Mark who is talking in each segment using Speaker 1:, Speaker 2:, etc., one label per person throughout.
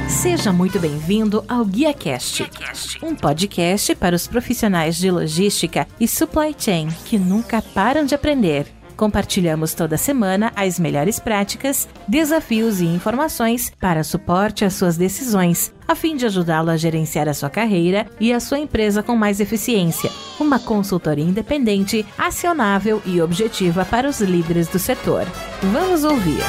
Speaker 1: Seja muito bem-vindo ao GuiaCast, um podcast para os profissionais de logística e supply chain que nunca param de aprender. Compartilhamos toda semana as melhores práticas, desafios e informações para suporte às suas decisões, a fim de ajudá-lo a gerenciar a sua carreira e a sua empresa com mais eficiência. Uma consultoria independente, acionável e objetiva para os líderes do setor. Vamos ouvir!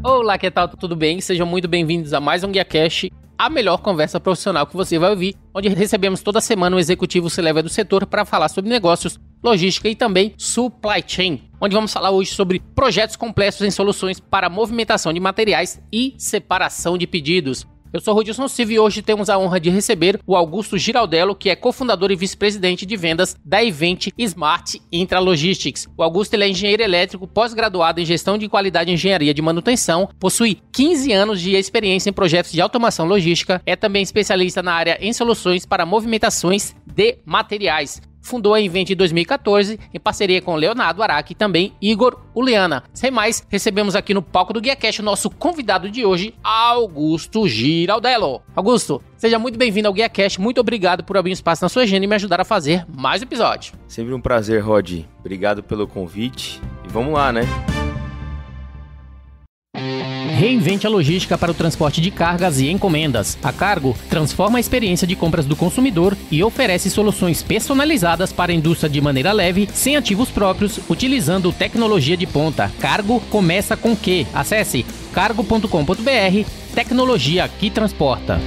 Speaker 2: Olá, que tal? Tudo bem? Sejam muito bem-vindos a mais um GuiaCast, a melhor conversa profissional que você vai ouvir, onde recebemos toda semana um executivo C-level do setor para falar sobre negócios, logística e também supply chain, onde vamos falar hoje sobre projetos complexos em soluções para movimentação de materiais e separação de pedidos. Eu sou Rodilson Silva e hoje temos a honra de receber o Augusto Giraldello, que é cofundador e vice-presidente de vendas da Event Smart Intralogistics. O Augusto ele é engenheiro elétrico, pós-graduado em gestão de qualidade e engenharia de manutenção, possui 15 anos de experiência em projetos de automação logística, é também especialista na área em soluções para movimentações de materiais. Fundou a Event em 2014, em parceria com Leonardo Araque e também Igor Uliana. Sem mais, recebemos aqui no palco do GuiaCast o nosso convidado de hoje, Augusto Giraldello. Augusto, seja muito bem-vindo ao GuiaCast. Muito obrigado por abrir um espaço na sua agenda e me ajudar a fazer mais um episódio.
Speaker 3: Sempre um prazer, Rod. Obrigado pelo convite. E vamos lá, né?
Speaker 2: Reinvente a logística para o transporte de cargas e encomendas. A Cargo transforma a experiência de compras do consumidor e oferece soluções personalizadas para a indústria de maneira leve, sem ativos próprios, utilizando tecnologia de ponta. Cargo começa com Q. Acesse cargo.com.br, tecnologia que transporta.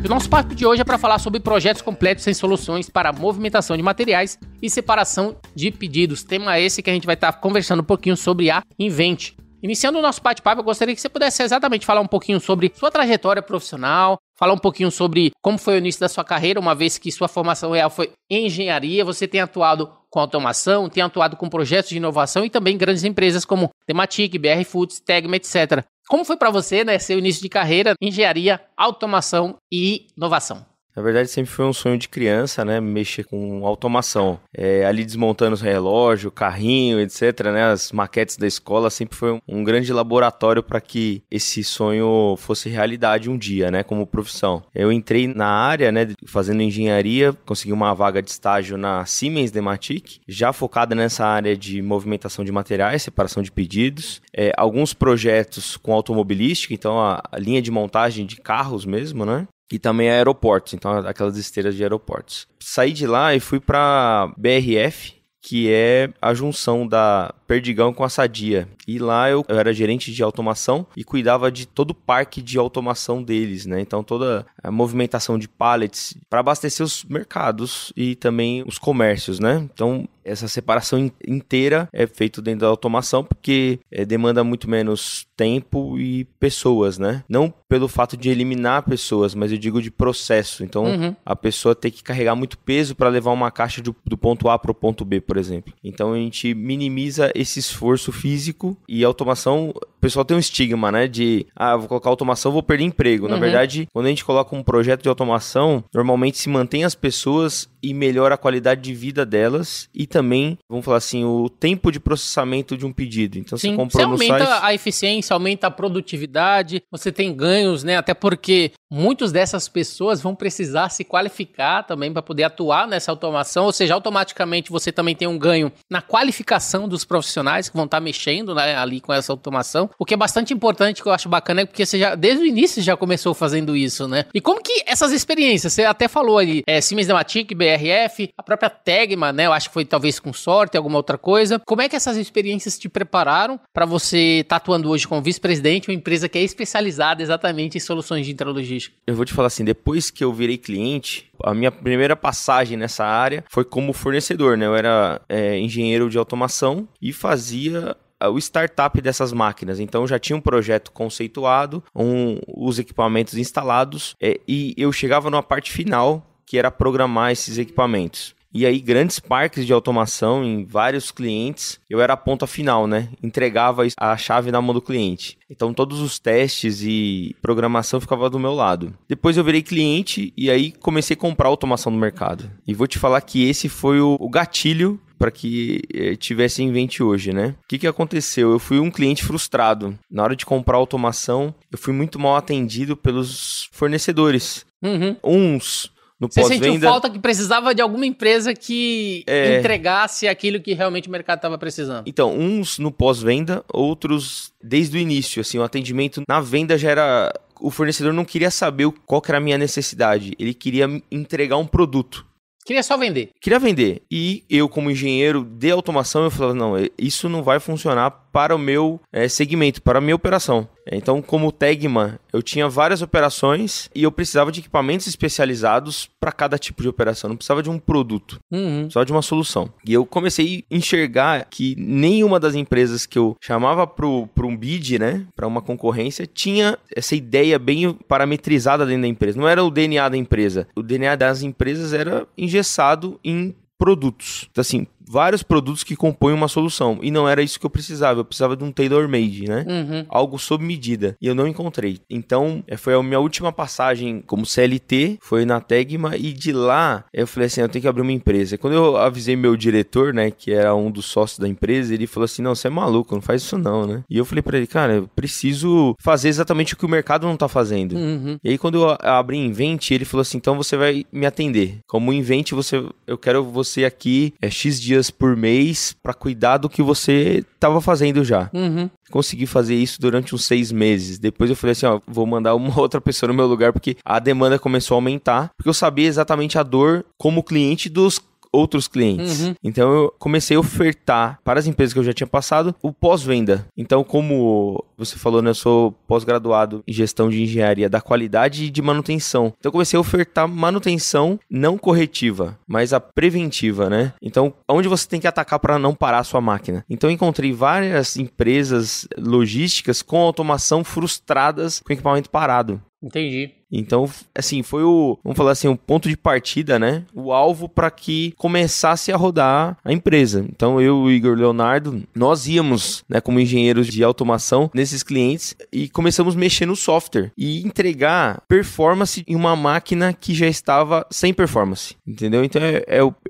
Speaker 2: O nosso papo de hoje é para falar sobre projetos completos em soluções para movimentação de materiais e separação de pedidos. Tema esse que a gente vai estar conversando um pouquinho sobre a Event. Iniciando o nosso bate-papo, eu gostaria que você pudesse exatamente falar um pouquinho sobre sua trajetória profissional, falar um pouquinho sobre como foi o início da sua carreira, uma vez que sua formação real foi em engenharia, você tem atuado com automação, tem atuado com projetos de inovação e também grandes empresas como Tematic, BR Foods, Tegma, etc. Como foi para você, né, seu início de carreira em engenharia, automação e inovação?
Speaker 3: Na verdade, sempre foi um sonho de criança, né? Mexer com automação. Ali desmontando os relógios, carrinho, etc., né? As maquetes da escola sempre foi um grande laboratório para que esse sonho fosse realidade um dia, né? Como profissão. Eu entrei na área, né? Fazendo engenharia, consegui uma vaga de estágio na Siemens Dematic, já focada nessa área de movimentação de materiais, separação de pedidos. Alguns projetos com automobilística, então a linha de montagem de carros mesmo, né? E também aeroportos, então aquelas esteiras de aeroportos. Saí de lá e fui para BRF, que é a junção da Perdigão com a Sadia. E lá eu era gerente de automação e cuidava de todo o parque de automação deles, né? Então toda a movimentação de pallets para abastecer os mercados e também os comércios, né? Então essa separação inteira é feita dentro da automação porque demanda muito menos tempo e pessoas, né? Não pelo fato de eliminar pessoas, mas eu digo de processo. Então a pessoa tem que carregar muito peso para levar uma caixa do ponto A para o ponto B, por exemplo. Então a gente minimiza esse esforço físico e a automação, o pessoal tem um estigma, né? De, vou colocar automação, vou perder emprego. Na verdade, quando a gente coloca um projeto de automação, normalmente se mantém as pessoas e melhora a qualidade de vida delas e também, vamos falar assim, o tempo de processamento de um pedido. Então,
Speaker 2: sim,
Speaker 3: você comprou no site...
Speaker 2: Você aumenta a eficiência, aumenta a produtividade, você tem ganhos, né? Até porque muitas dessas pessoas vão precisar se qualificar também para poder atuar nessa automação, ou seja, automaticamente você também tem um ganho na qualificação dos profissionais que vão estar mexendo, né, ali com essa automação, o que é bastante importante, que eu acho bacana, é porque você já, desde o início, já começou fazendo isso, né? E como que essas experiências, você até falou ali, Siemens Dematic, BRF, a própria Tegma, né? Eu acho que foi talvez com sorte, alguma outra coisa. Como é que essas experiências te prepararam para você estar atuando hoje como vice-presidente, uma empresa que é especializada exatamente em soluções de intralogística?
Speaker 3: Eu vou te falar assim, depois que eu virei cliente, a minha primeira passagem nessa área foi como fornecedor, né? Eu era engenheiro de automação e fazia o startup dessas máquinas. Então já tinha um projeto conceituado, os equipamentos instalados, e eu chegava numa parte final que era programar esses equipamentos. E aí, grandes parques de automação em vários clientes, eu era a ponta final, né? Entregava a chave na mão do cliente. Então, todos os testes e programação ficavam do meu lado. Depois eu virei cliente e aí comecei a comprar automação no mercado. E vou te falar que esse foi o gatilho para que tivesse Invent hoje, né? O que aconteceu? Eu fui um cliente frustrado. Na hora de comprar automação, eu fui muito mal atendido pelos fornecedores. Uns no pós-venda...
Speaker 2: Você sentiu falta que precisava de alguma empresa que entregasse aquilo que realmente o mercado estava precisando?
Speaker 3: Então, uns no pós-venda, outros desde o início. Assim, o atendimento na venda já era... O fornecedor não queria saber qual que era a minha necessidade. Ele queria entregar um produto.
Speaker 2: Queria só vender.
Speaker 3: Queria vender. E eu, como engenheiro de automação, eu falava, não, isso não vai funcionar para o meu segmento, para a minha operação. Então, como Tegma, eu tinha várias operações e eu precisava de equipamentos especializados para cada tipo de operação. Não precisava de um produto, só de uma solução. E eu comecei a enxergar que nenhuma das empresas que eu chamava para um bid, né, para uma concorrência, tinha essa ideia bem parametrizada dentro da empresa. Não era o DNA da empresa. O DNA das empresas era engessado em produtos. Então, assim, vários produtos que compõem uma solução. E não era isso que eu precisava. Eu precisava de um tailor-made, né? Algo sob medida. E eu não encontrei. Então, foi a minha última passagem como CLT, foi na Tegma. E de lá, eu falei assim, eu tenho que abrir uma empresa. E quando eu avisei meu diretor, né, que era um dos sócios da empresa, ele falou assim, não, você é maluco, não faz isso não, né? E eu falei pra ele, cara, eu preciso fazer exatamente o que o mercado não tá fazendo. E aí, quando eu abri Invent, ele falou assim, então você vai me atender. Como Invent, eu quero você aqui X dias por mês para cuidar do que você estava fazendo já. Consegui fazer isso durante uns 6 meses. Depois eu falei assim, ó, vou mandar uma outra pessoa no meu lugar porque a demanda começou a aumentar, porque eu sabia exatamente a dor como cliente dos outros clientes. Então eu comecei a ofertar para as empresas que eu já tinha passado o pós-venda. Então, como você falou, né, eu sou pós-graduado em gestão de engenharia da qualidade e de manutenção. Então eu comecei a ofertar manutenção não corretiva, mas a preventiva, né? Então, onde você tem que atacar para não parar a sua máquina. Então eu encontrei várias empresas logísticas com automação frustradas com equipamento parado.
Speaker 2: Entendi.
Speaker 3: Então, assim, foi vamos falar assim, um ponto de partida, né? O alvo para que começasse a rodar a empresa. Então, eu e o Igor Leonardo, nós íamos, né, como engenheiros de automação nesses clientes e começamos a mexer no software e entregar performance em uma máquina que já estava sem performance, entendeu? Então,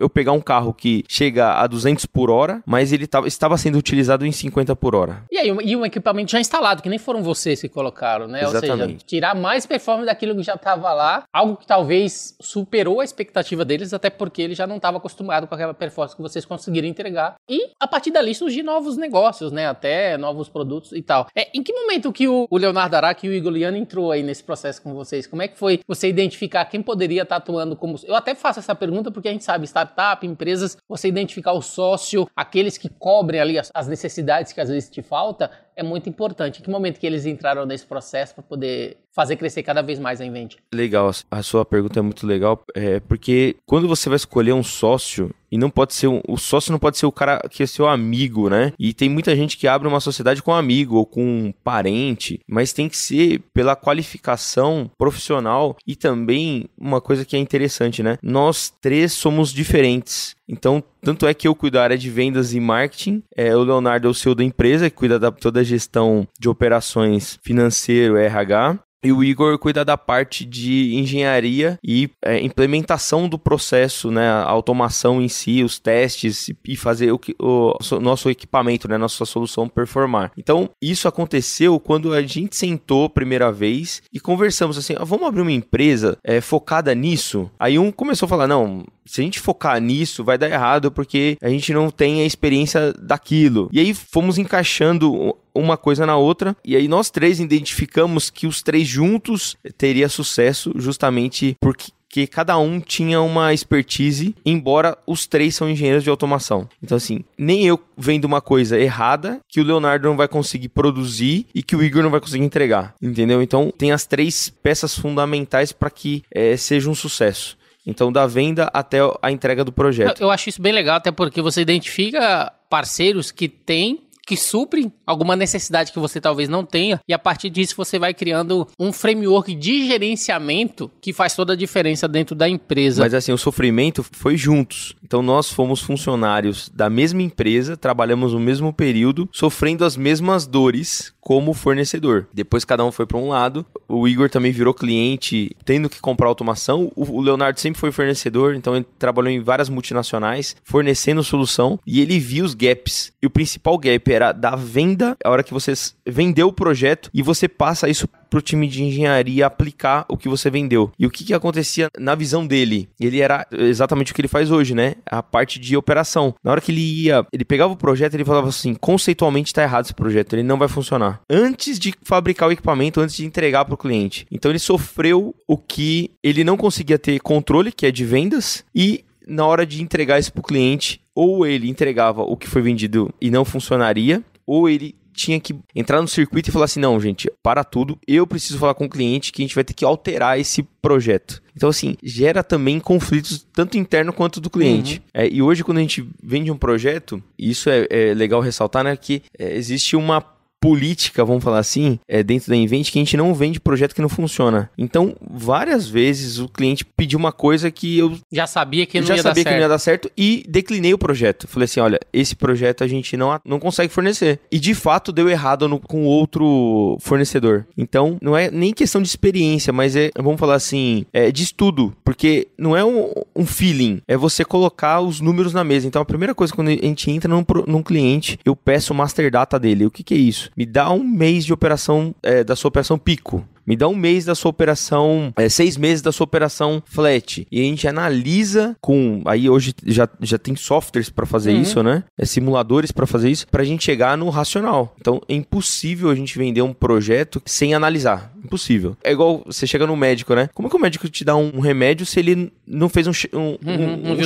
Speaker 3: eu pegar um carro que chega a 200 por hora, mas ele estava sendo utilizado em 50 por hora.
Speaker 2: E aí, um equipamento já instalado, que nem foram vocês que colocaram, né?
Speaker 3: Exatamente.
Speaker 2: Ou seja, tirar mais performance daquilo que já estava lá, algo que talvez superou a expectativa deles, até porque ele já não estava acostumado com aquela performance que vocês conseguiram entregar. E a partir dali surgir novos negócios, né? Até novos produtos e tal. Em que momento que o Leonardo Araque e o Igor Liano entrou aí nesse processo com vocês? Como é que foi você identificar quem poderia estar atuando como... Eu até faço essa pergunta porque a gente sabe, startup, empresas, você identificar o sócio, aqueles que cobrem ali as necessidades que às vezes te falta, é muito importante. Em que momento que eles entraram nesse processo para poder fazer crescer cada vez mais a Invent?
Speaker 3: Legal, a sua pergunta é muito legal, porque quando você vai escolher um sócio, e não pode ser o sócio não pode ser o cara que é seu amigo, né? E tem muita gente que abre uma sociedade com um amigo ou com um parente, mas tem que ser pela qualificação profissional e também uma coisa que é interessante, né? Nós 3 somos diferentes. Então, tanto é que eu cuido da área de vendas e marketing, o Leonardo é o CEO da empresa, que cuida da toda a gestão de operações financeiro, RH. E o Igor cuida da parte de engenharia e implementação do processo, né? A automação em si, os testes e fazer o nosso equipamento, né? Nossa solução performar. Então, isso aconteceu quando a gente sentou a primeira vez e conversamos assim, vamos abrir uma empresa focada nisso? Aí um começou a falar, não, se a gente focar nisso vai dar errado porque a gente não tem a experiência daquilo. E aí fomos encaixando uma coisa na outra, e aí nós 3 identificamos que os 3 juntos teria sucesso justamente porque cada um tinha uma expertise, embora os 3 são engenheiros de automação. Então assim, nem eu vendo uma coisa errada que o Leonardo não vai conseguir produzir e que o Igor não vai conseguir entregar, entendeu? Então tem as 3 peças fundamentais para que seja um sucesso. Então, da venda até a entrega do projeto.
Speaker 2: Eu acho isso bem legal, até porque você identifica parceiros que têm que suprem alguma necessidade que você talvez não tenha, e a partir disso você vai criando um framework de gerenciamento que faz toda a diferença dentro da empresa.
Speaker 3: Mas assim, o sofrimento foi juntos. Então nós fomos funcionários da mesma empresa, trabalhamos no mesmo período, sofrendo as mesmas dores como fornecedor. Depois cada um foi para um lado, o Igor também virou cliente, tendo que comprar automação, o Leonardo sempre foi fornecedor, então ele trabalhou em várias multinacionais, fornecendo solução, e ele viu os gaps. E o principal gap era da venda, a hora que você vendeu o projeto e você passa isso para o time de engenharia aplicar o que você vendeu. E o que acontecia na visão dele? Ele era exatamente o que ele faz hoje, né? A parte de operação. Na hora que ele pegava o projeto, ele falava assim, conceitualmente está errado esse projeto, ele não vai funcionar. Antes de fabricar o equipamento, antes de entregar para o cliente. Então ele sofreu o que ele não conseguia ter controle, que é de vendas, e na hora de entregar isso para o cliente, ou ele entregava o que foi vendido e não funcionaria, ou ele tinha que entrar no circuito e falar assim, não, gente, para tudo, eu preciso falar com o cliente que a gente vai ter que alterar esse projeto. Então, assim, gera também conflitos tanto interno quanto do cliente. E hoje, quando a gente vende um projeto, isso é legal ressaltar, né, que existe uma política, vamos falar assim, dentro da Invent, que a gente não vende projeto que não funciona. Então, várias vezes o cliente pediu uma coisa que eu
Speaker 2: já sabia que não ia
Speaker 3: dar certo e declinei o projeto. Falei assim, olha, esse projeto a gente não consegue fornecer. E de fato deu errado com outro fornecedor. Então, não é nem questão de experiência, mas vamos falar assim, de estudo. Porque não é um feeling, é você colocar os números na mesa. Então, a primeira coisa, quando a gente entra num cliente, eu peço o master data dele. O que é isso? Me dá um mês de operação, da sua operação pico. Me dá um mês da sua operação, 6 meses da sua operação flat. E a gente analisa aí hoje já tem softwares para fazer isso, né? Simuladores para fazer isso, para a gente chegar no racional. Então, é impossível a gente vender um projeto sem analisar. Impossível. É igual você chega no médico, né? Como é que o médico te dá um remédio se ele não fez um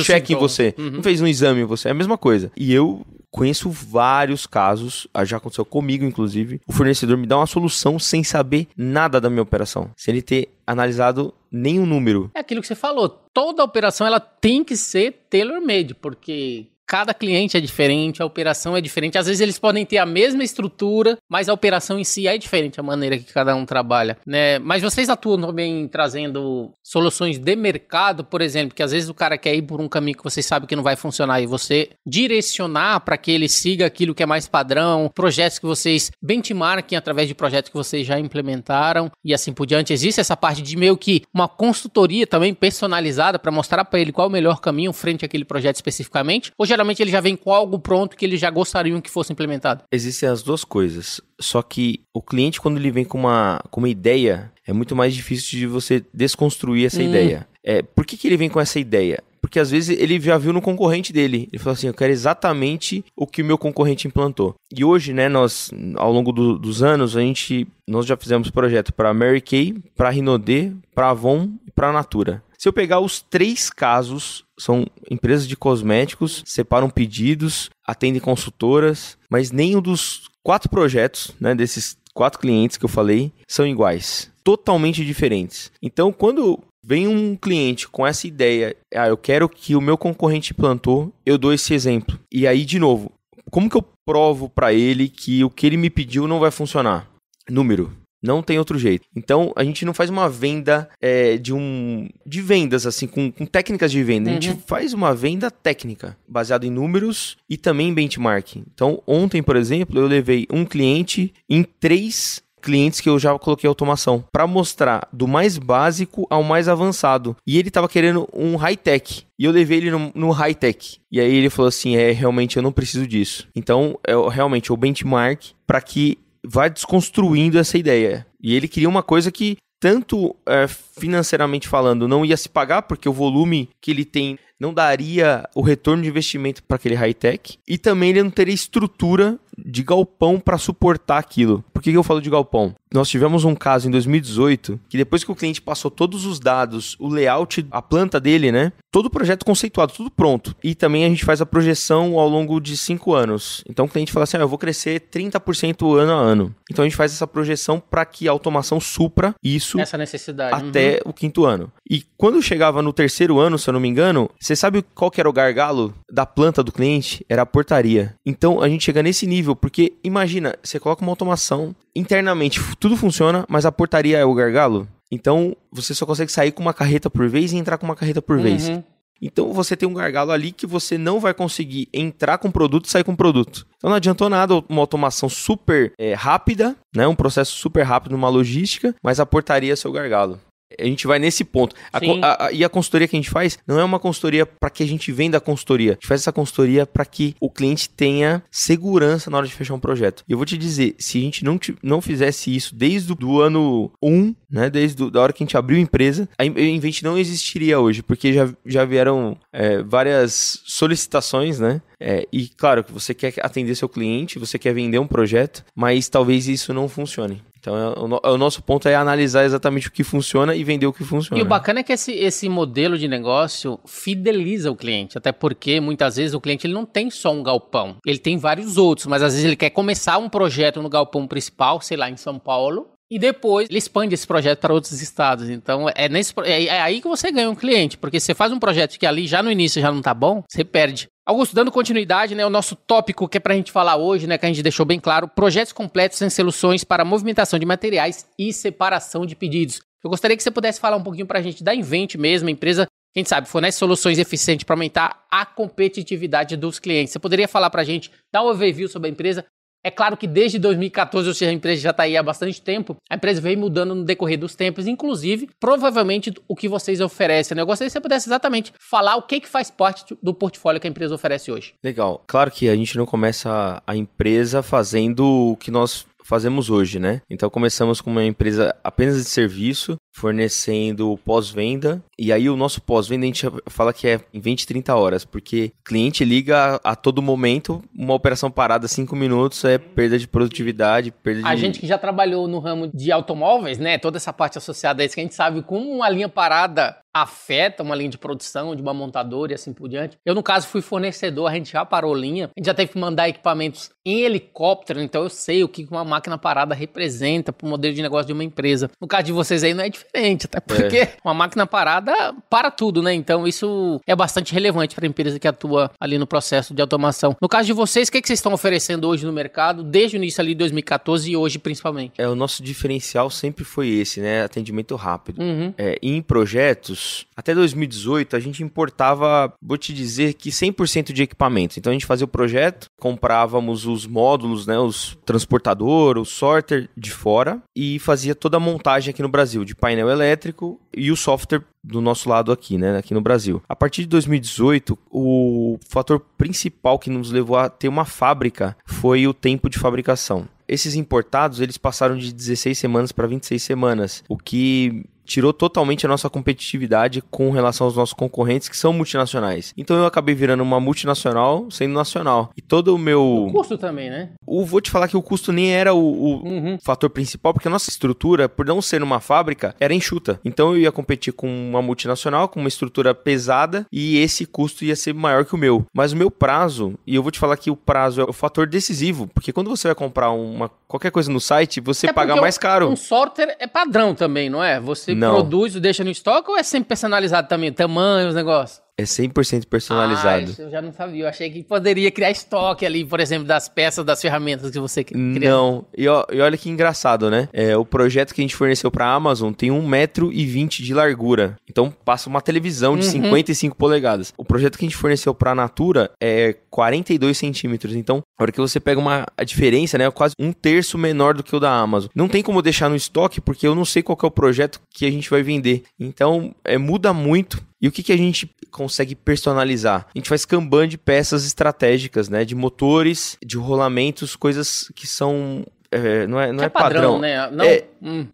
Speaker 3: check em você? Não fez um exame em você? É a mesma coisa. E eu conheço vários casos, já aconteceu comigo, inclusive. O fornecedor me dá uma solução sem saber nada da minha operação, sem ele ter analisado nenhum número.
Speaker 2: É aquilo que você falou, toda operação ela tem que ser tailor-made, porque cada cliente é diferente, a operação é diferente. Às vezes eles podem ter a mesma estrutura, mas a operação em si é diferente, a maneira que cada um trabalha, né? Mas vocês atuam também trazendo soluções de mercado, por exemplo, que às vezes o cara quer ir por um caminho que vocês sabem que não vai funcionar e você direcionar para que ele siga aquilo que é mais padrão, projetos que vocês benchmarking através de projetos que vocês já implementaram e assim por diante. Existe essa parte de meio que uma consultoria também personalizada para mostrar para ele qual é o melhor caminho frente àquele projeto especificamente? Ou geralmente ele já vem com algo pronto que eles já gostariam que fosse implementado?
Speaker 3: Existem as duas coisas, só que o cliente, quando ele vem com uma ideia, é muito mais difícil de você desconstruir essa ideia. Por que ele vem com essa ideia? Porque às vezes ele já viu no concorrente dele. Ele falou assim, eu quero exatamente o que o meu concorrente implantou. E hoje, né, nós, ao longo dos anos, nós já fizemos projeto para Mary Kay, para Rinode, para Avon e para Natura. Se eu pegar os 3 casos, são empresas de cosméticos, separam pedidos, atendem consultoras, mas nenhum dos 4 projetos, né, desses 4 clientes que eu falei, são iguais. Totalmente diferentes. Então, quando vem um cliente com essa ideia, eu quero que o meu concorrente implantou, eu dou esse exemplo. E aí, de novo, como que eu provo para ele que o que ele me pediu não vai funcionar? Número. Não tem outro jeito. Então, a gente não faz uma venda de vendas, assim, com técnicas de venda. A gente faz uma venda técnica, baseada em números e também em benchmarking. Então, ontem, por exemplo, eu levei um cliente em 3 clientes que eu já coloquei automação, para mostrar do mais básico ao mais avançado. E ele estava querendo um high-tech. E eu levei ele no high-tech. E aí ele falou assim, realmente eu não preciso disso. Então, realmente, o benchmark para que vai desconstruindo essa ideia. E ele queria uma coisa que, tanto financeiramente falando, não ia se pagar, porque o volume que ele tem não daria o retorno de investimento para aquele high-tech, e também ele não teria estrutura de galpão para suportar aquilo. Por que eu falo de galpão? Nós tivemos um caso em 2018, que depois que o cliente passou todos os dados, o layout, a planta dele, né? Todo o projeto conceituado, tudo pronto. E também a gente faz a projeção ao longo de 5 anos. Então o cliente fala assim, eu vou crescer 30% ano a ano. Então a gente faz essa projeção para que a automação supra isso,
Speaker 2: essa necessidade
Speaker 3: até o 5º ano. E quando chegava no 3º ano, se eu não me engano, Você sabe qual que era o gargalo da planta do cliente? Era a portaria. Então, a gente chega nesse nível, porque imagina, você coloca uma automação, internamente tudo funciona, mas a portaria é o gargalo. Então, você só consegue sair com uma carreta por vez e entrar com uma carreta por vez. Então, você tem um gargalo ali que você não vai conseguir entrar com produto e sair com produto. Então, não adiantou nada uma automação super rápida, né? Um processo super rápido numa logística, mas a portaria é seu gargalo. A gente vai nesse ponto. E a consultoria que a gente faz não é uma consultoria para que a gente venda a consultoria. A gente faz essa consultoria para que o cliente tenha segurança na hora de fechar um projeto. E eu vou te dizer, se a gente não fizesse isso desde o ano 1, né, desde a hora que a gente abriu a empresa, a Invent não existiria hoje, porque já vieram várias solicitações, né? E claro que você quer atender seu cliente, você quer vender um projeto, mas talvez isso não funcione. Então, o nosso ponto é analisar exatamente o que funciona e vender o que funciona.
Speaker 2: E o bacana é que esse modelo de negócio fideliza o cliente, até porque muitas vezes o cliente ele não tem só um galpão, ele tem vários outros, mas às vezes ele quer começar um projeto no galpão principal, sei lá, em São Paulo, e depois ele expande esse projeto para outros estados. Então, é aí que você ganha um cliente, porque você faz um projeto que ali já no início já não tá bom, você perde. Augusto, dando continuidade, né, o nosso tópico que é pra gente falar hoje, né, que a gente deixou bem claro, projetos completos em soluções para movimentação de materiais e separação de pedidos. Eu gostaria que você pudesse falar um pouquinho pra gente da Invent mesmo, a empresa, quem sabe, fornece soluções eficientes para aumentar a competitividade dos clientes. Você poderia falar pra gente, dar um overview sobre a empresa? É claro que desde 2014, ou seja, a empresa já está aí há bastante tempo, a empresa veio mudando no decorrer dos tempos, inclusive, provavelmente, o que vocês oferecem. Né? Eu gostaria que você pudesse exatamente falar o que faz parte do portfólio que a empresa oferece hoje.
Speaker 3: Legal. Claro que a gente não começa a empresa fazendo o que nós fazemos hoje, né? Então começamos com uma empresa apenas de serviço, fornecendo pós-venda, e aí o nosso pós-venda a gente fala que é em 20, 30 horas, porque o cliente liga a todo momento, uma operação parada 5 minutos é perda de produtividade,
Speaker 2: A gente que já trabalhou no ramo de automóveis, né, toda essa parte associada a isso, que a gente sabe como uma linha parada afeta uma linha de produção de uma montadora e assim por diante. Eu, no caso, fui fornecedor, a gente já parou linha, a gente já teve que mandar equipamentos em helicóptero, então eu sei o que uma máquina parada representa para o modelo de negócio de uma empresa. No caso de vocês aí não é diferente, até porque uma máquina parada para tudo, né? Então isso é bastante relevante para a empresa que atua ali no processo de automação. No caso de vocês, o que vocês estão oferecendo hoje no mercado, desde o início ali de 2014 e hoje principalmente?
Speaker 3: O nosso diferencial sempre foi esse, né? Atendimento rápido. Em projetos, até 2018, a gente importava, vou te dizer que 100% de equipamentos. Então a gente fazia o projeto, comprávamos os módulos, né? Os transportador, o sorter de fora e fazia toda a montagem aqui no Brasil, de painel elétrico e o software do nosso lado aqui, né, aqui no Brasil. A partir de 2018, o fator principal que nos levou a ter uma fábrica foi o tempo de fabricação. Esses importados, eles passaram de 16 semanas para 26 semanas, o que tirou totalmente a nossa competitividade com relação aos nossos concorrentes, que são multinacionais. Então eu acabei virando uma multinacional sendo nacional. E todo o meu...
Speaker 2: O custo também, né?
Speaker 3: Vou te falar que o custo nem era o fator principal, porque a nossa estrutura, por não ser uma fábrica, era enxuta. Então eu ia competir com uma multinacional, com uma estrutura pesada, e esse custo ia ser maior que o meu. Mas o meu prazo, e eu vou te falar que o prazo é o fator decisivo, porque quando você vai comprar qualquer coisa no site, você paga mais caro.
Speaker 2: Um sorter é padrão também, não é? Você produz e deixa no estoque ou é sempre personalizado também? Tamanho, os negócios?
Speaker 3: É 100% personalizado.
Speaker 2: Isso eu já não sabia. Eu achei que poderia criar estoque ali, por exemplo, das peças, das ferramentas que você cria.
Speaker 3: Não. E olha que engraçado, né? O projeto que a gente forneceu para a Amazon tem 1,20 m de largura. Então passa uma televisão de 55 polegadas. O projeto que a gente forneceu para a Natura é 42 centímetros. Então, a hora que você pega a diferença, né? É quase 1/3 menor do que o da Amazon. Não tem como deixar no estoque, porque eu não sei qual que é o projeto que a gente vai vender. Então, muda muito. E o que a gente consegue personalizar? A gente faz Kanban de peças estratégicas, né? De motores, de rolamentos, coisas que são... não é padrão,
Speaker 2: né? Não.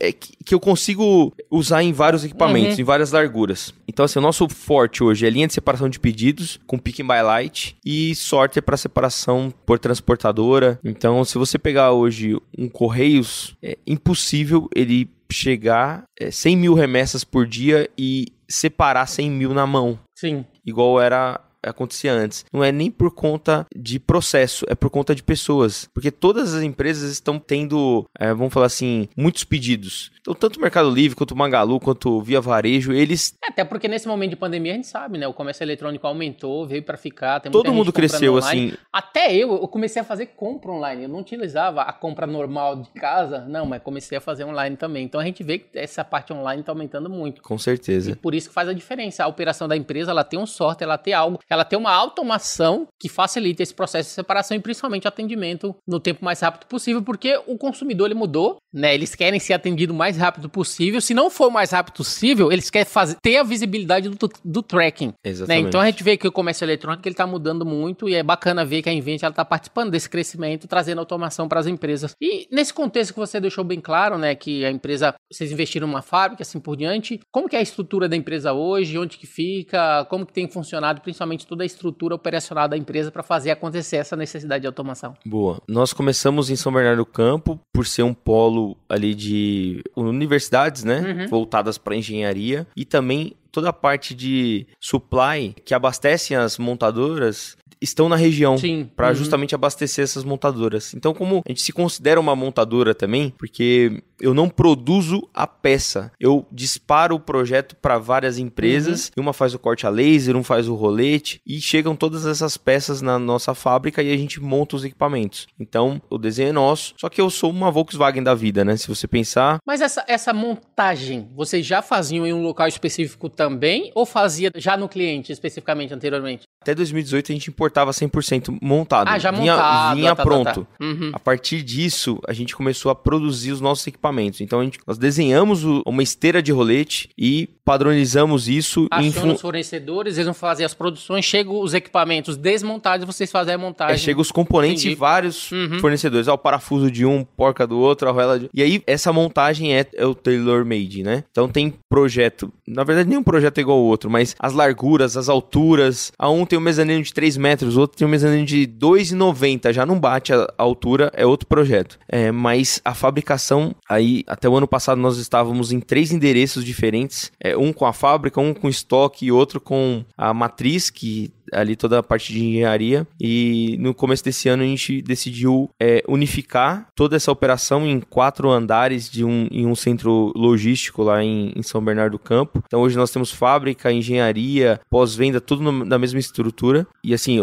Speaker 3: Que eu consigo usar em vários equipamentos, em várias larguras. Então, assim, o nosso forte hoje é linha de separação de pedidos, com pick and buy light, e sorter para separação por transportadora. Então, se você pegar hoje um Correios, é impossível ele chegar 100 mil remessas por dia e separar 100 mil na mão.
Speaker 2: Sim.
Speaker 3: Igual era acontecia antes. Não é nem por conta de processo, é por conta de pessoas. Porque todas as empresas estão tendo, vamos falar assim, muitos pedidos. Então, tanto o Mercado Livre, quanto o Magalu, quanto o Via Varejo, eles...
Speaker 2: Até porque nesse momento de pandemia a gente sabe, né? O comércio eletrônico aumentou, veio pra ficar. Tem muita
Speaker 3: todo mundo cresceu
Speaker 2: online.
Speaker 3: assim.
Speaker 2: Até eu comecei a fazer compra online. Eu não utilizava a compra normal de casa, não, mas comecei a fazer online também. Então a gente vê que essa parte online tá aumentando muito.
Speaker 3: Com certeza.
Speaker 2: E por isso que faz a diferença. A operação da empresa, ela tem um software, ela tem algo, ela tem uma automação que facilita esse processo de separação e principalmente o atendimento no tempo mais rápido possível, porque o consumidor, ele mudou, né? Eles querem ser atendido o mais rápido possível. Se não for o mais rápido possível, eles querem ter a visibilidade do tracking.
Speaker 3: Exatamente.
Speaker 2: Né? Então a gente vê que o comércio eletrônico, ele tá mudando muito e é bacana ver que a Invent, ela tá participando desse crescimento, trazendo automação para as empresas. E nesse contexto que você deixou bem claro, né, que a empresa, vocês investiram numa fábrica, assim por diante, como que é a estrutura da empresa hoje, onde que fica, como que tem funcionado, principalmente toda a estrutura operacional da empresa para fazer acontecer essa necessidade de automação?
Speaker 3: Boa. Nós começamos em São Bernardo do Campo por ser um polo ali de universidades, né, voltadas para engenharia e também toda a parte de supply que abastecem as montadoras estão na região para justamente abastecer essas montadoras. Então, como a gente se considera uma montadora também, porque eu não produzo a peça, eu disparo o projeto para várias empresas, e uma faz o corte a laser, um faz o rolete, e chegam todas essas peças na nossa fábrica e a gente monta os equipamentos. Então, o desenho é nosso, só que eu sou uma Volkswagen da vida, né? Se você pensar...
Speaker 2: Mas essa montagem, vocês já faziam em um local específico também, ou fazia já no cliente, especificamente, anteriormente?
Speaker 3: Até 2018 a gente importava 100% montado.
Speaker 2: Ah, já montado.
Speaker 3: Vinha pronto. A partir disso, a gente começou a produzir os nossos equipamentos. Então, nós desenhamos uma esteira de rolete e padronizamos isso.
Speaker 2: Aciona os fornecedores, eles vão fazer as produções, chegam os equipamentos desmontados e vocês fazem a montagem.
Speaker 3: Chegam os componentes de vários fornecedores. O parafuso de um, porca do outro, a roela de... E aí, essa montagem é o tailor-made, né? Então, tem projeto... Na verdade, nenhum projeto é igual ao outro, mas as larguras, as alturas... Um tem um mezanino de 3 metros, o outro tem um mezanino de 2,90. Já não bate a altura, é outro projeto. Mas a fabricação... Aí, até o ano passado, nós estávamos em 3 endereços diferentes. Um com a fábrica, um com estoque e outro com a matriz, que ali toda a parte de engenharia. E no começo desse ano a gente decidiu unificar toda essa operação em 4 andares em um centro logístico lá em São Bernardo do Campo. Então hoje nós temos fábrica, engenharia, pós-venda, tudo na mesma estrutura. E assim,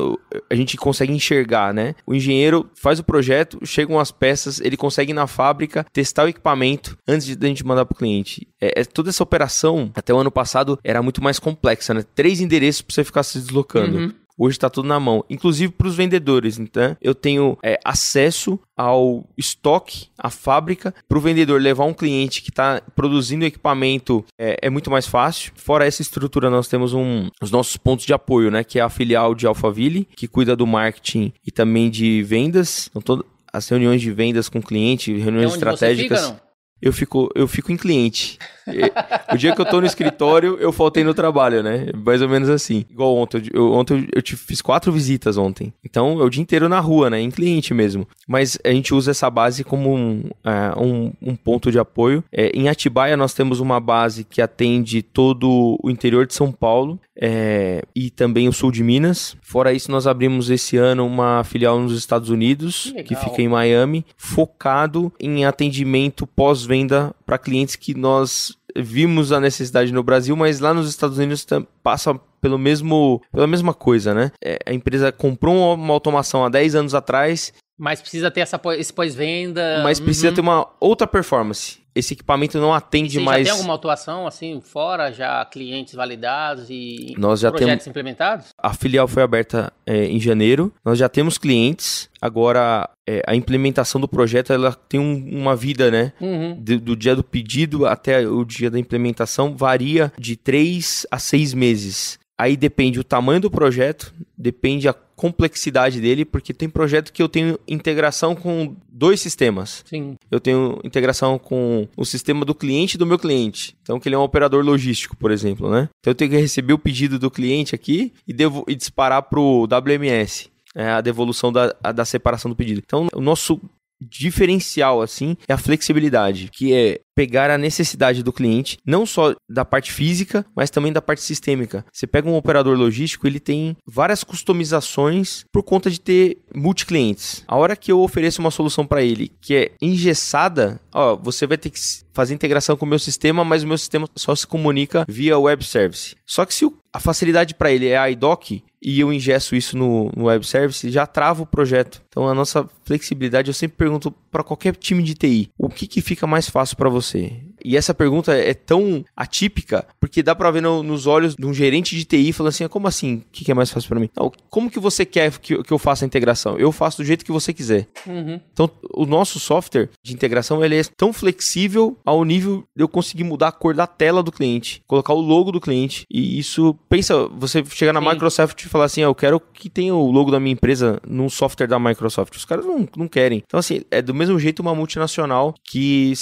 Speaker 3: a gente consegue enxergar, né? O engenheiro faz o projeto, chegam as peças, ele consegue ir na fábrica testar o equipamento antes de a gente mandar para o cliente. Toda essa operação, até o ano passado, era muito mais complexa, né? 3 endereços para você ficar se deslocando. Hoje está tudo na mão, inclusive para os vendedores. Então, eu tenho acesso ao estoque, à fábrica. Para o vendedor levar um cliente que está produzindo equipamento é muito mais fácil. Fora essa estrutura, nós temos os nossos pontos de apoio, né? Que é a filial de Alphaville, que cuida do marketing e também de vendas. Então, todas as reuniões de vendas com o cliente, reuniões estratégicas.
Speaker 2: Você fica, não?
Speaker 3: Eu fico em cliente. O dia que eu tô no escritório, eu faltei no trabalho, né? Mais ou menos assim. Igual ontem. Ontem eu fiz 4 visitas ontem. Então, é o dia inteiro na rua, né? Em cliente mesmo. Mas a gente usa essa base como um ponto de apoio. Em Atibaia, nós temos uma base que atende todo o interior de São Paulo e também o sul de Minas. Fora isso, nós abrimos esse ano uma filial nos Estados Unidos, que fica em Miami, focado em atendimento pós-venda para clientes que nós vimos a necessidade no Brasil, mas lá nos Estados Unidos passa pela mesma coisa, né? A empresa comprou uma automação há 10 anos atrás.
Speaker 2: Mas precisa ter esse pós-venda.
Speaker 3: Mas precisa ter uma outra performance. Esse equipamento não atende mais...
Speaker 2: Já tem alguma atuação, assim, fora já clientes validados e
Speaker 3: nós já
Speaker 2: projetos implementados?
Speaker 3: A filial foi aberta em janeiro. Nós já temos clientes. Agora, a implementação do projeto, ela tem uma vida, né? Do dia do pedido até o dia da implementação, varia de 3 a 6 meses. Aí depende o tamanho do projeto, depende a complexidade dele, porque tem projeto que eu tenho integração com 2 sistemas.
Speaker 2: Sim.
Speaker 3: Eu tenho integração com o sistema do cliente e do meu cliente. Então, que ele é um operador logístico, por exemplo, né? Então, eu tenho que receber o pedido do cliente aqui e disparar para o WMS. A devolução da separação do pedido. Então, o nosso diferencial, assim, é a flexibilidade, que é pegar a necessidade do cliente, não só da parte física, mas também da parte sistêmica. Você pega um operador logístico, ele tem várias customizações por conta de ter multi-clientes. A hora que eu ofereço uma solução para ele que é engessada, você vai ter que fazer integração com o meu sistema, mas o meu sistema só se comunica via web service. Só que se a facilidade para ele é a IDOC, e eu ingesto isso no web service, já trava o projeto. Então, a nossa flexibilidade, eu sempre pergunto para qualquer time de TI, o que fica mais fácil para você? E essa pergunta é tão atípica, porque dá para ver nos olhos de um gerente de TI falando assim, como assim? O que é mais fácil para mim? Não, como que você quer que eu faça a integração? Eu faço do jeito que você quiser. Então, o nosso software de integração, ele é tão flexível ao nível de eu conseguir mudar a cor da tela do cliente, colocar o logo do cliente. E isso, pensa, você chegar na Microsoft e falar assim, eu quero que tenha o logo da minha empresa num software da Microsoft. Os caras não querem. Então, assim, é do mesmo jeito uma multinacional que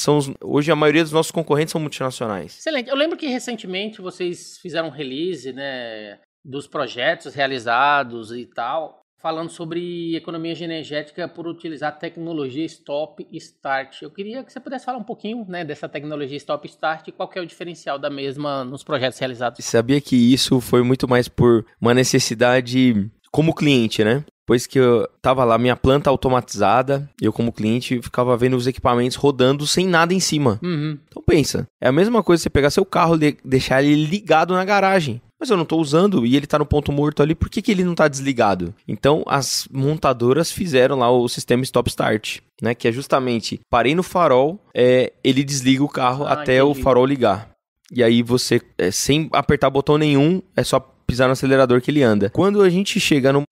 Speaker 3: hoje a maioria dos nossos concorrentes são multinacionais.
Speaker 2: Excelente. Eu lembro que recentemente vocês fizeram um release, né, dos projetos realizados e tal, falando sobre economia energética por utilizar tecnologia Stop Start. Eu queria que você pudesse falar um pouquinho, né, dessa tecnologia Stop Start e qual que é o diferencial da mesma nos projetos realizados.
Speaker 3: Sabia que isso foi muito mais por uma necessidade como cliente, né? Depois que eu tava lá, minha planta automatizada, eu como cliente ficava vendo os equipamentos rodando sem nada em cima. Então pensa, é a mesma coisa você pegar seu carro e deixar ele ligado na garagem. Mas eu não estou usando e ele está no ponto morto ali, por que ele não está desligado? Então as montadoras fizeram lá o sistema Stop Start, né? Que é justamente, parei no farol, ele desliga o carro até o farol ligar. E aí você, sem apertar botão nenhum, é só pisar no acelerador que ele anda. Quando a gente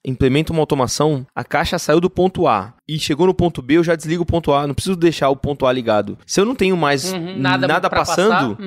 Speaker 3: implementa uma automação, a caixa saiu do ponto A e chegou no ponto B, eu já desligo o ponto A, não preciso deixar o ponto A ligado. Se eu não tenho mais nada passando,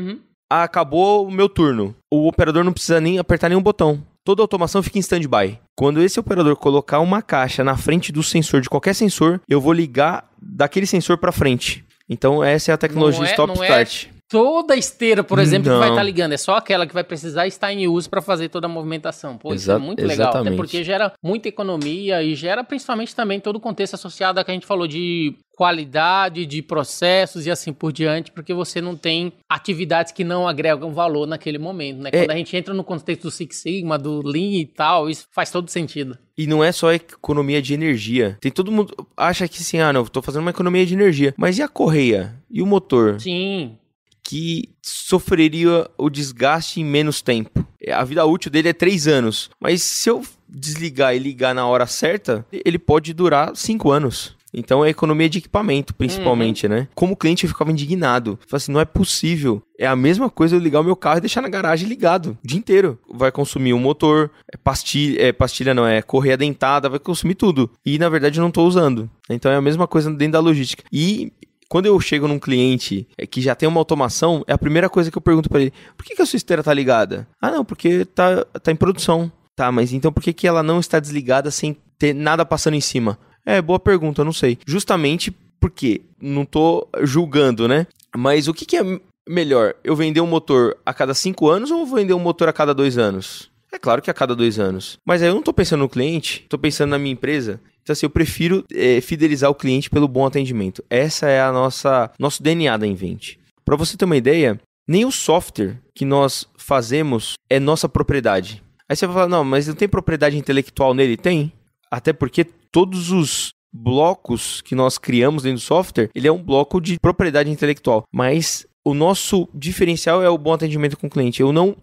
Speaker 3: acabou o meu turno. O operador não precisa nem apertar nenhum botão. Toda a automação fica em stand-by. Quando esse operador colocar uma caixa na frente do sensor, de qualquer sensor, eu vou ligar daquele sensor para frente. Então essa é a tecnologia Stop Start.
Speaker 2: Toda a esteira, por exemplo, que vai estar ligando. É só aquela que vai precisar estar em uso para fazer toda a movimentação. Pô, isso é muito legal.
Speaker 3: Exatamente.
Speaker 2: Até porque gera muita economia e gera principalmente também todo o contexto associado a que a gente falou de qualidade, de processos e assim por diante, porque você não tem atividades que não agregam valor naquele momento, né? Quando a gente entra no contexto do Six Sigma, do Lean e tal, isso faz todo sentido.
Speaker 3: E não é só economia de energia. Tem todo mundo acha que assim, não, tô fazendo uma economia de energia. Mas e a correia? E o motor?
Speaker 2: Sim.
Speaker 3: Que sofreria o desgaste em menos tempo. A vida útil dele é 3 anos. Mas se eu desligar e ligar na hora certa, ele pode durar 5 anos. Então é economia de equipamento, principalmente, né? Como cliente eu ficava indignado. Eu falei assim, não é possível. É a mesma coisa eu ligar o meu carro e deixar na garagem ligado o dia inteiro. Vai consumir um motor, pastilha não, é correia dentada, vai consumir tudo. E na verdade eu não estou usando. Então é a mesma coisa dentro da logística. E quando eu chego num cliente que já tem uma automação, é a primeira coisa que eu pergunto para ele, por que a sua esteira tá ligada? Ah, não, porque tá em produção. Tá, mas então por que ela não está desligada sem ter nada passando em cima? Boa pergunta, eu não sei. Justamente porque, não tô julgando, né? Mas o que é melhor? Eu vender um motor a cada 5 anos ou vender um motor a cada 2 anos? É claro que a cada 2 anos. Mas aí eu não tô pensando no cliente, tô pensando na minha empresa. Então assim, eu prefiro fidelizar o cliente pelo bom atendimento. Essa é a nosso DNA da Invent. Para você ter uma ideia, nem o software que nós fazemos é nossa propriedade. Aí você vai falar, não, mas não tem propriedade intelectual nele? Tem. Até porque todos os blocos que nós criamos dentro do software, ele é um bloco de propriedade intelectual. Mas o nosso diferencial é o bom atendimento com o cliente. Eu não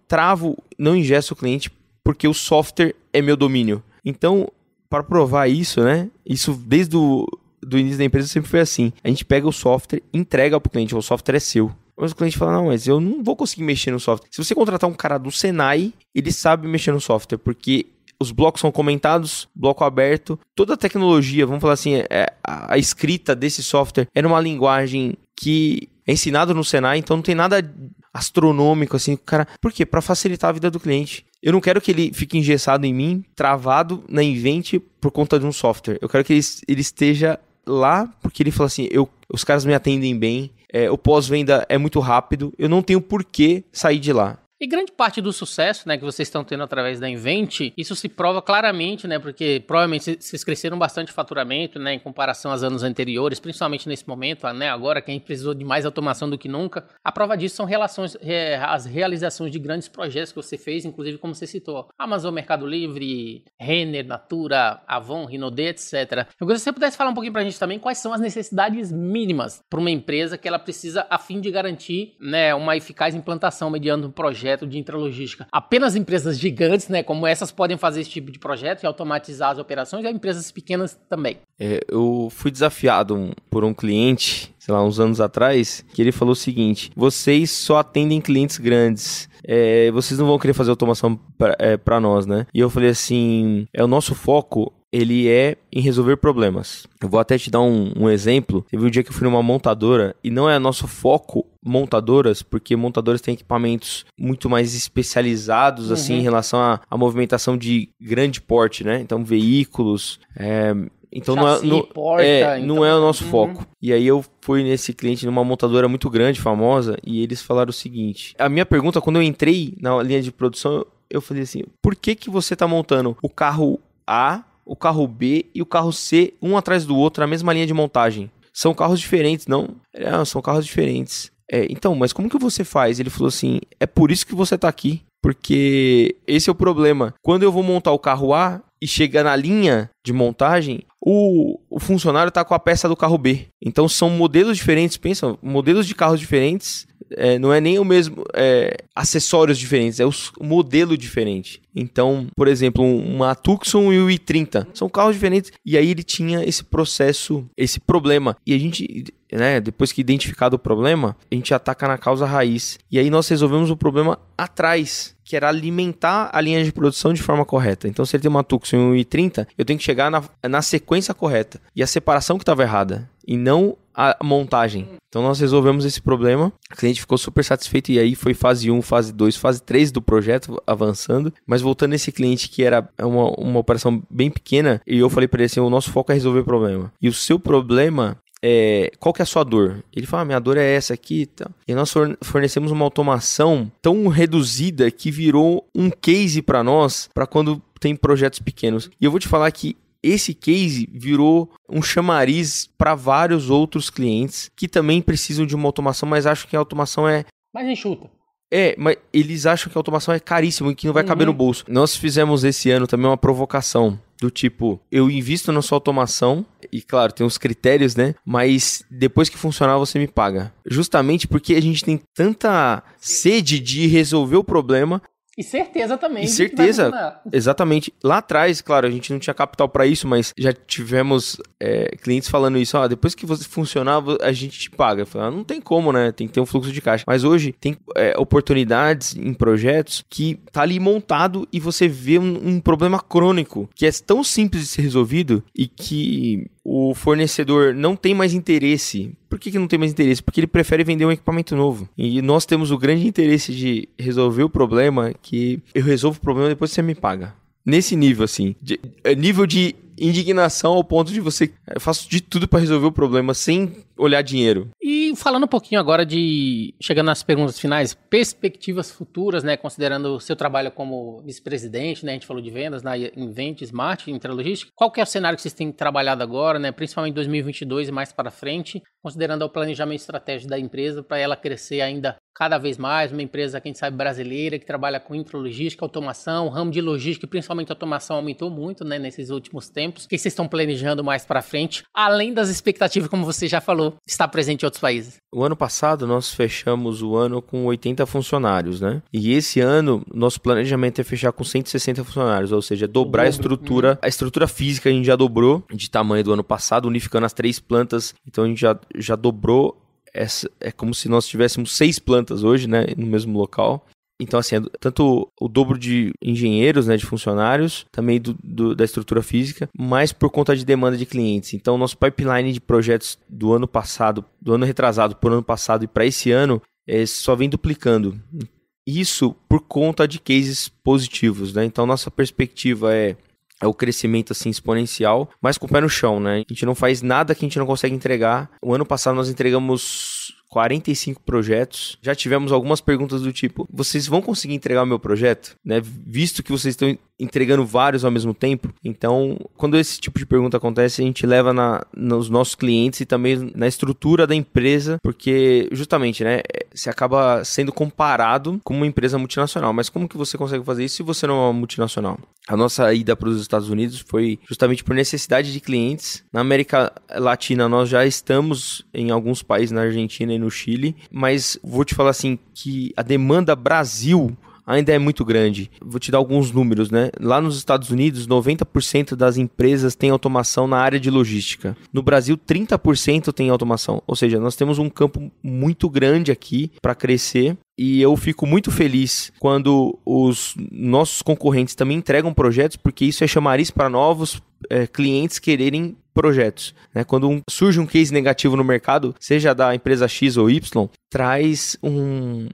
Speaker 3: não ingesto o cliente porque o software é meu domínio. Então, para provar isso, né? Isso desde o início da empresa sempre foi assim. A gente pega o software, entrega para o cliente, o software é seu. Mas o cliente fala, não, mas eu não vou conseguir mexer no software. Se você contratar um cara do Senai, ele sabe mexer no software, porque os blocos são comentados, bloco aberto. Toda a tecnologia, vamos falar assim, a escrita desse software é numa linguagem que é ensinado no Senai, então não tem nada astronômico assim, cara. Por quê? Para facilitar a vida do cliente. Eu não quero que ele fique engessado em mim, travado na Invent por conta de um software. Eu quero que ele esteja lá porque ele fala assim, os caras me atendem bem, o pós-venda é muito rápido, eu não tenho por que sair de lá.
Speaker 2: E grande parte do sucesso, né, que vocês estão tendo através da Invent, isso se prova claramente, né, porque provavelmente vocês cresceram bastante faturamento, né, em comparação aos anos anteriores, principalmente nesse momento, né, agora que a gente precisou de mais automação do que nunca. A prova disso são as realizações de grandes projetos que você fez, inclusive como você citou, Amazon, Mercado Livre, Renner, Natura, Avon, Rinode, etc. Eu gostaria que você pudesse falar um pouquinho pra gente também quais são as necessidades mínimas para uma empresa que ela precisa a fim de garantir, né, uma eficaz implantação mediante um projeto de intralogística. Apenas empresas gigantes, né, como essas, podem fazer esse tipo de projeto e automatizar as operações, e empresas pequenas também.
Speaker 3: Eu fui desafiado por um cliente, sei lá, uns anos atrás, que ele falou o seguinte: vocês só atendem clientes grandes, vocês não vão querer fazer automação para nós, né? E eu falei assim, o nosso foco, ele é em resolver problemas. Eu vou até te dar um exemplo. Teve um dia que eu fui numa montadora, e não é nosso foco montadoras, porque montadoras têm equipamentos muito mais especializados, assim, em relação à movimentação de grande porte, né? Então, veículos... Então chassi, não é o nosso foco. E aí eu fui nesse cliente numa montadora muito grande, famosa, e eles falaram o seguinte. A minha pergunta, quando eu entrei na linha de produção, eu falei assim, por que você está montando o carro A, o carro B e o carro C, um atrás do outro, na mesma linha de montagem? São carros diferentes, não? São carros diferentes. Então, mas como que você faz? Ele falou assim, é por isso que você está aqui. Porque esse é o problema. Quando eu vou montar o carro A e chega na linha de montagem, o funcionário está com a peça do carro B. Então são modelos diferentes, pensa, modelos de carros diferentes, não é nem o mesmo, acessórios diferentes, é o modelo diferente. Então, por exemplo, uma Tucson e o i30, são carros diferentes. E aí ele tinha esse processo, esse problema. E a gente, né, depois que identificado o problema, a gente ataca na causa raiz. E aí nós resolvemos o problema atrás, que era alimentar a linha de produção de forma correta. Então, se ele tem uma Tucson e um i30, eu tenho que chegar na sequência correta. E a separação que estava errada, e não a montagem. Então, nós resolvemos esse problema. O cliente ficou super satisfeito, e aí foi fase 1, fase 2, fase 3 do projeto avançando. Mas voltando nesse cliente que era uma operação bem pequena, e eu falei para ele assim, o nosso foco é resolver o problema. E o seu problema... qual que é a sua dor? Ele fala, minha dor é essa aqui e tal. E nós fornecemos uma automação tão reduzida que virou um case para nós, para quando tem projetos pequenos. E eu vou te falar que esse case virou um chamariz para vários outros clientes que também precisam de uma automação, mas acham que a automação é...
Speaker 2: mais enxuta.
Speaker 3: Mas eles acham que a automação é caríssima e que não vai caber no bolso. Nós fizemos esse ano também uma provocação do tipo, eu invisto na sua automação e, claro, tem os critérios, né? Mas depois que funcionar, você me paga. Justamente porque a gente tem tanta sede de resolver o problema.
Speaker 2: E certeza também.
Speaker 3: E certeza, exatamente. Lá atrás, claro, a gente não tinha capital para isso, mas já tivemos clientes falando isso. Depois que você funcionar, a gente te paga. Eu falei, não tem como, né? Tem que ter um fluxo de caixa. Mas hoje tem oportunidades em projetos que tá ali montado e você vê um problema crônico, que é tão simples de ser resolvido e que o fornecedor não tem mais interesse. Por que não tem mais interesse? Porque ele prefere vender um equipamento novo. E nós temos o grande interesse de resolver o problema, que eu resolvo o problema depois que você me paga. Nesse nível, assim, nível de indignação ao ponto de você... Eu faço de tudo para resolver o problema sem olhar dinheiro.
Speaker 2: E falando um pouquinho agora chegando nas perguntas finais, perspectivas futuras, né, considerando o seu trabalho como vice-presidente, né, a gente falou de vendas na Invent, Smart, Intralogística. Qual que é o cenário que vocês têm trabalhado agora, né, principalmente em 2022 e mais para frente, considerando o planejamento estratégico da empresa para ela crescer ainda cada vez mais, uma empresa, quem sabe, brasileira, que trabalha com intralogística, automação, ramo de logística, principalmente automação aumentou muito, né, nesses últimos tempos. O que vocês estão planejando mais para frente, além das expectativas, como você já falou, estar presente em outros países?
Speaker 3: O ano passado, nós fechamos o ano com 80 funcionários, né? E esse ano, nosso planejamento é fechar com 160 funcionários, ou seja, dobrar a estrutura. A estrutura física a gente já dobrou de tamanho do ano passado, unificando as 3 plantas. Então, a gente já dobrou. É como se nós tivéssemos 6 plantas hoje, né, no mesmo local. Então, assim, tanto o dobro de engenheiros, né, de funcionários, também da estrutura física, mas por conta de demanda de clientes. Então, nosso pipeline de projetos do ano passado, do ano retrasado por ano passado e para esse ano, só vem duplicando. Isso por conta de cases positivos, né? Então, nossa perspectiva é o crescimento assim exponencial, mas com o pé no chão, né? A gente não faz nada que a gente não consegue entregar. O ano passado nós entregamos 45 projetos. Já tivemos algumas perguntas do tipo, vocês vão conseguir entregar o meu projeto? Né? Visto que vocês estão entregando vários ao mesmo tempo. Então, quando esse tipo de pergunta acontece, a gente leva nos nossos clientes e também na estrutura da empresa, porque justamente, né, você acaba sendo comparado com uma empresa multinacional. Mas como que você consegue fazer isso se você não é uma multinacional? A nossa ida para os Estados Unidos foi justamente por necessidade de clientes. Na América Latina, nós já estamos em alguns países, na Argentina e no Chile, mas vou te falar assim, que a demanda Brasil ainda é muito grande. Vou te dar alguns números, né? Lá nos Estados Unidos, 90% das empresas têm automação na área de logística. No Brasil, 30% tem automação. Ou seja, nós temos um campo muito grande aqui para crescer. E eu fico muito feliz quando os nossos concorrentes também entregam projetos, porque isso é chamariz para novos clientes quererem projetos. Né? Quando surge um case negativo no mercado, seja da empresa X ou Y, traz um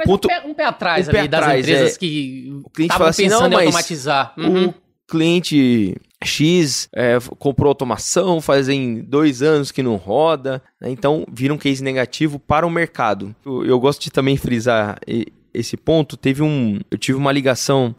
Speaker 3: ponto,
Speaker 2: um pé atrás ali das empresas que estavam
Speaker 3: assim,
Speaker 2: pensando em automatizar.
Speaker 3: O cliente X comprou automação fazem 2 anos que não roda, né? Então vira um case negativo para o mercado. Eu gosto de também frisar esse ponto. Eu tive uma ligação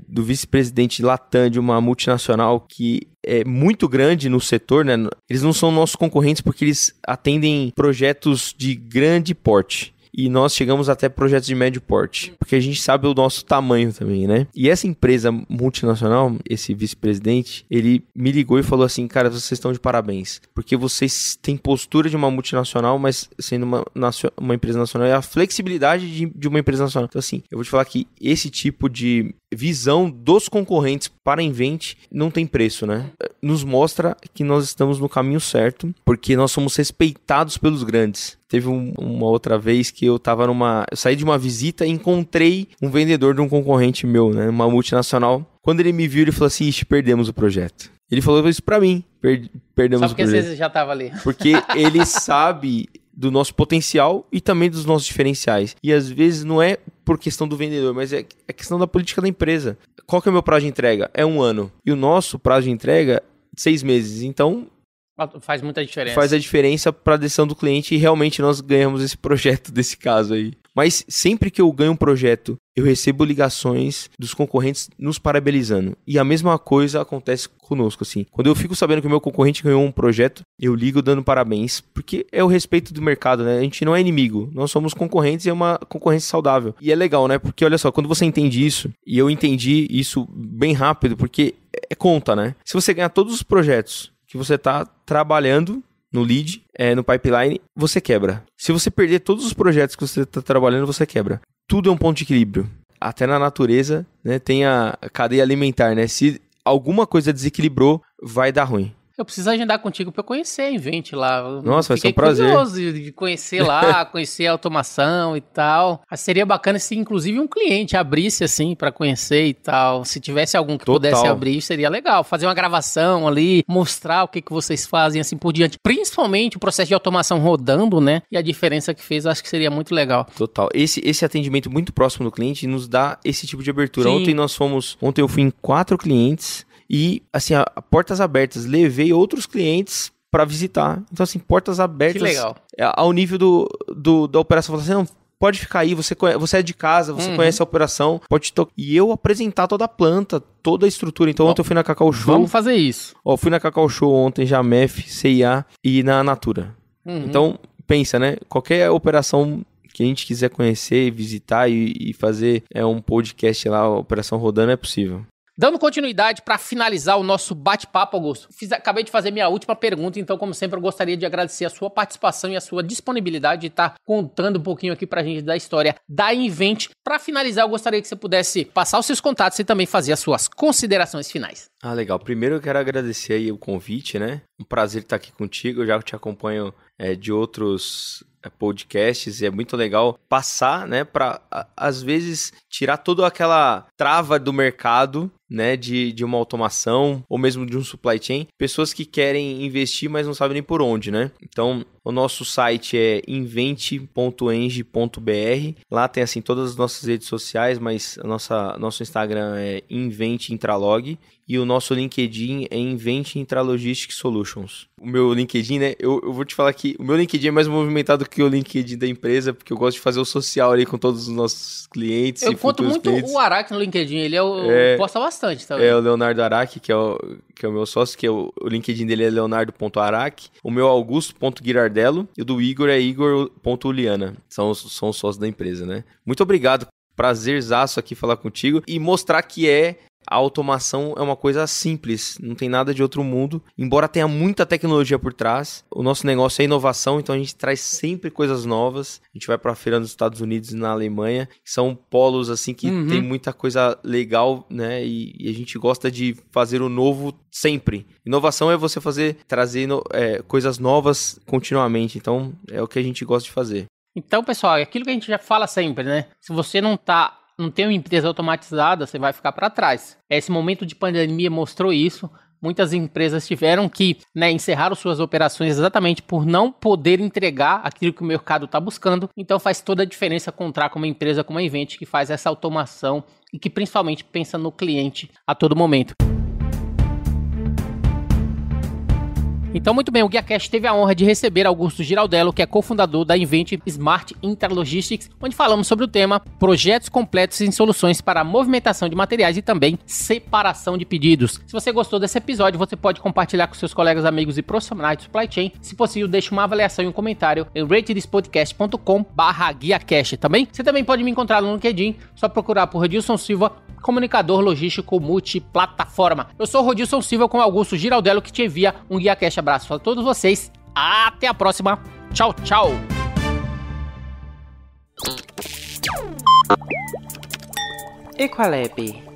Speaker 3: do vice-presidente Latam de uma multinacional que é muito grande no setor, né? Eles não são nossos concorrentes porque eles atendem projetos de grande porte. E nós chegamos até projetos de médio porte, porque a gente sabe o nosso tamanho também, né? E essa empresa multinacional, esse vice-presidente, ele me ligou e falou assim, cara, vocês estão de parabéns, porque vocês têm postura de uma multinacional, mas sendo uma empresa nacional, é a flexibilidade de uma empresa nacional. Então assim, eu vou te falar que esse tipo de visão dos concorrentes para a Invent não tem preço, né? Nos mostra que nós estamos no caminho certo, porque nós somos respeitados pelos grandes. Teve uma outra vez que eu saí de uma visita e encontrei um vendedor de um concorrente meu, né? Uma multinacional. Quando ele me viu, ele falou assim, perdemos o projeto. Ele falou isso pra mim, perdemos o projeto. Só porque
Speaker 2: você já tava ali.
Speaker 3: Porque ele sabe do nosso potencial e também dos nossos diferenciais. E às vezes não é por questão do vendedor, mas é questão da política da empresa. Qual que é o meu prazo de entrega? É 1 ano. E o nosso prazo de entrega, 6 meses. Então
Speaker 2: faz muita diferença.
Speaker 3: Faz a diferença para a decisão do cliente e realmente nós ganhamos esse projeto desse caso aí. Mas sempre que eu ganho um projeto, eu recebo ligações dos concorrentes nos parabenizando. E a mesma coisa acontece conosco, assim. Quando eu fico sabendo que o meu concorrente ganhou um projeto, eu ligo dando parabéns, porque é o respeito do mercado, né? A gente não é inimigo, nós somos concorrentes e é uma concorrência saudável. E é legal, né? Porque olha só, quando você entende isso, e eu entendi isso bem rápido, porque é conta, né? Se você ganhar todos os projetos que você está trabalhando no lead, no pipeline, você quebra. Se você perder todos os projetos que você está trabalhando, você quebra. Tudo é um ponto de equilíbrio. Até na natureza, né, tem a cadeia alimentar, né? Se alguma coisa desequilibrou, vai dar ruim.
Speaker 2: Eu preciso agendar contigo para eu conhecer a Invent lá.
Speaker 3: Nossa, vai ser um prazer.
Speaker 2: Fiquei curioso de conhecer lá, conhecer a automação e tal. Seria bacana se inclusive um cliente abrisse assim para conhecer e tal. Se tivesse algum que pudesse abrir, seria legal. Fazer uma gravação ali, mostrar o que vocês fazem assim por diante. Principalmente o processo de automação rodando, né? E a diferença que fez, eu acho que seria muito legal.
Speaker 3: Total. Esse atendimento muito próximo do cliente nos dá esse tipo de abertura.
Speaker 2: Sim.
Speaker 3: Ontem eu fui em 4 clientes. E, assim, portas abertas. Levei outros clientes para visitar. Então, assim, portas abertas.
Speaker 2: Que legal.
Speaker 3: Ao nível da operação. Falei assim, não, pode ficar aí, você é de casa, você conhece a operação, pode tocar. E eu apresentar toda a planta, toda a estrutura. Então, ontem eu fui na Cacau Show.
Speaker 2: Vamos fazer isso.
Speaker 3: Fui na Cacau Show ontem, já MEF, CIA e na Natura. Então, pensa, né? Qualquer operação que a gente quiser conhecer, visitar e fazer um podcast lá, a operação rodando, é possível.
Speaker 2: Dando continuidade para finalizar o nosso bate-papo, Augusto, acabei de fazer minha última pergunta, então, como sempre, eu gostaria de agradecer a sua participação e a sua disponibilidade de estar contando um pouquinho aqui pra gente da história da Invent. Para finalizar, eu gostaria que você pudesse passar os seus contatos e também fazer as suas considerações finais.
Speaker 3: Legal. Primeiro eu quero agradecer aí o convite, né? Um prazer estar aqui contigo, eu já te acompanho de outros podcasts e é muito legal passar, né, para às vezes tirar toda aquela trava do mercado, né, de uma automação ou mesmo de um supply chain, pessoas que querem investir, mas não sabem nem por onde, né? Então, O nosso site é invente.eng.br. Lá tem assim todas as nossas redes sociais, mas nosso Instagram é inventeintralog. E o nosso LinkedIn é Invente Intralogistics Solutions. O meu LinkedIn, né? Eu vou te falar que o meu LinkedIn é mais movimentado que o LinkedIn da empresa, porque eu gosto de fazer o social ali com todos os nossos clientes.
Speaker 2: Eu conto muito clientes. O Araque no LinkedIn, ele posta bastante também.
Speaker 3: É o Leonardo Araque, que é o meu sócio, que é o LinkedIn dele é leonardo.araque. O meu é augusto.girardello e o do Igor é igor.uliana. São os sócios da empresa, né? Muito obrigado. Prazerzaço aqui falar contigo e mostrar que a automação é uma coisa simples, não tem nada de outro mundo. Embora tenha muita tecnologia por trás, o nosso negócio é inovação, então a gente traz sempre coisas novas. A gente vai para a feira nos Estados Unidos e na Alemanha, que são polos assim que tem muita coisa legal, né? E a gente gosta de fazer o novo sempre. Inovação é você trazer coisas novas continuamente, então é o que a gente gosta de fazer.
Speaker 2: Então, pessoal, é aquilo que a gente já fala sempre, né? Se você não tem uma empresa automatizada, você vai ficar para trás. Esse momento de pandemia mostrou isso. Muitas empresas tiveram que encerrar suas operações exatamente por não poder entregar aquilo que o mercado está buscando. Então faz toda a diferença contar com uma empresa como a Invente, que faz essa automação e que principalmente pensa no cliente a todo momento. Então, muito bem, o GuiaCast teve a honra de receber Augusto Giraldello, que é cofundador da Invente Smart Intralogistics, onde falamos sobre o tema projetos completos em soluções para a movimentação de materiais e também separação de pedidos. Se você gostou desse episódio, você pode compartilhar com seus colegas, amigos e profissionais de supply chain. Se possível, deixe uma avaliação e um comentário em ratedspodcast.com/GuiaCast. Você também pode me encontrar no LinkedIn, só procurar por Rodilson Silva, comunicador logístico multiplataforma. Eu sou o Rodilson Silva com Augusto Giraldello, que te envia um GuiaCast. Abraço a todos vocês. Até a próxima. Tchau, tchau.
Speaker 4: Equalab.